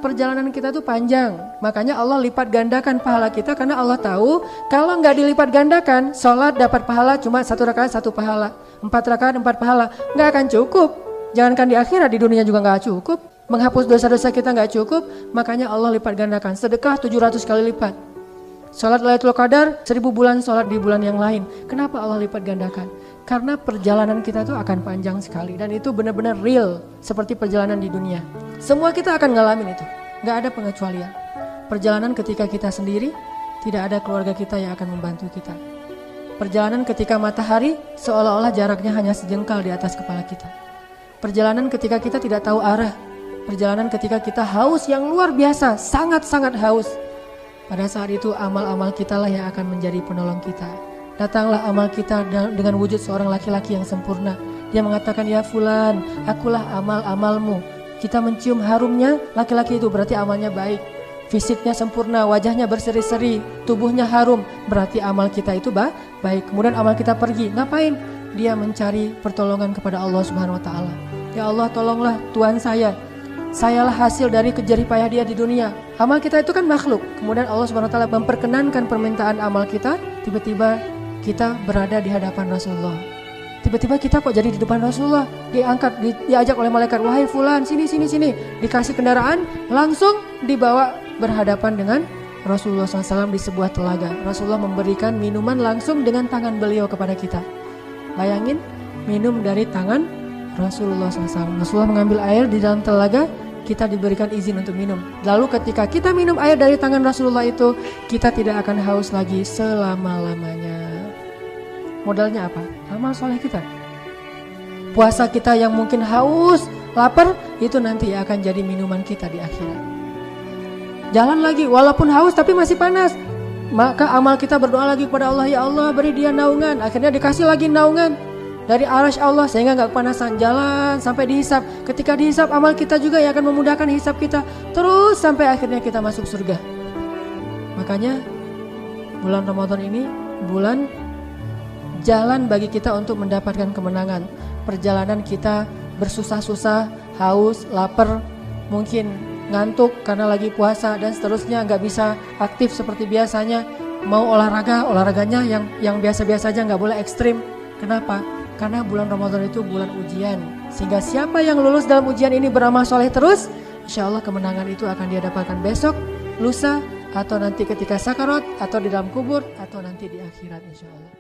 Perjalanan kita tuh panjang, makanya Allah lipat gandakan pahala kita karena Allah tahu kalau nggak dilipat gandakan, sholat dapat pahala cuma 1 rakaat 1 pahala, 4 rakaat 4 pahala, nggak akan cukup. Jangankan di akhirat, di dunia juga nggak cukup. Menghapus dosa-dosa kita nggak cukup, makanya Allah lipat gandakan. Sedekah 700 kali lipat. Sholat Lailatul Qadar 1000 bulan sholat di bulan yang lain. Kenapa Allah lipat gandakan? Karena perjalanan kita tuh akan panjang sekali dan itu benar-benar real seperti perjalanan di dunia. Semua kita akan ngalamin itu, gak ada pengecualian. Perjalanan ketika kita sendiri, tidak ada keluarga kita yang akan membantu kita. Perjalanan ketika matahari seolah-olah jaraknya hanya sejengkal di atas kepala kita. Perjalanan ketika kita tidak tahu arah. Perjalanan ketika kita haus yang luar biasa, sangat-sangat haus. Pada saat itu amal-amal kita lah yang akan menjadi penolong kita. Datanglah amal kita dengan wujud seorang laki-laki yang sempurna. Dia mengatakan, ya fulan, akulah amal-amalmu. Kita mencium harumnya laki-laki itu berarti amalnya baik. Fisiknya sempurna, wajahnya berseri-seri, tubuhnya harum, berarti amal kita itu baik. Kemudian amal kita pergi, ngapain? Dia mencari pertolongan kepada Allah Subhanahu wa taala. Ya Allah, tolonglah Tuhan sayalah hasil dari jerih payah dia di dunia. Amal kita itu kan makhluk. Kemudian Allah Subhanahu wa taala memperkenankan permintaan amal kita, tiba-tiba kita berada di hadapan Rasulullah. Tiba-tiba kita kok jadi di depan Rasulullah, diajak oleh malaikat, wahai fulan, sini. Dikasih kendaraan, langsung dibawa berhadapan dengan Rasulullah SAW di sebuah telaga. Rasulullah memberikan minuman langsung dengan tangan beliau kepada kita. Bayangin, minum dari tangan Rasulullah SAW. Rasulullah mengambil air di dalam telaga, kita diberikan izin untuk minum. Lalu ketika kita minum air dari tangan Rasulullah itu, kita tidak akan haus lagi selama-lamanya. Modalnya apa? Amal soleh kita. Puasa kita yang mungkin haus, lapar, itu nanti akan jadi minuman kita di akhirat. Jalan lagi, walaupun haus tapi masih panas, maka amal kita berdoa lagi kepada Allah, ya Allah beri dia naungan. Akhirnya dikasih lagi naungan dari arasy Allah sehingga gak kepanasan. Jalan sampai dihisap. Ketika dihisap, amal kita juga yang akan memudahkan hisap kita. Terus sampai akhirnya kita masuk surga. Makanya bulan Ramadan ini bulan jalan bagi kita untuk mendapatkan kemenangan. Perjalanan kita bersusah-susah, haus, lapar, mungkin ngantuk karena lagi puasa dan seterusnya, gak bisa aktif seperti biasanya. Mau olahraganya yang biasa-biasa aja, gak boleh ekstrim. Kenapa? Karena bulan Ramadan itu bulan ujian. Sehingga siapa yang lulus dalam ujian ini beramal soleh terus, insya Allah kemenangan itu akan dia dapatkan besok, lusa, atau nanti ketika sakarat, atau di dalam kubur, atau nanti di akhirat insya Allah.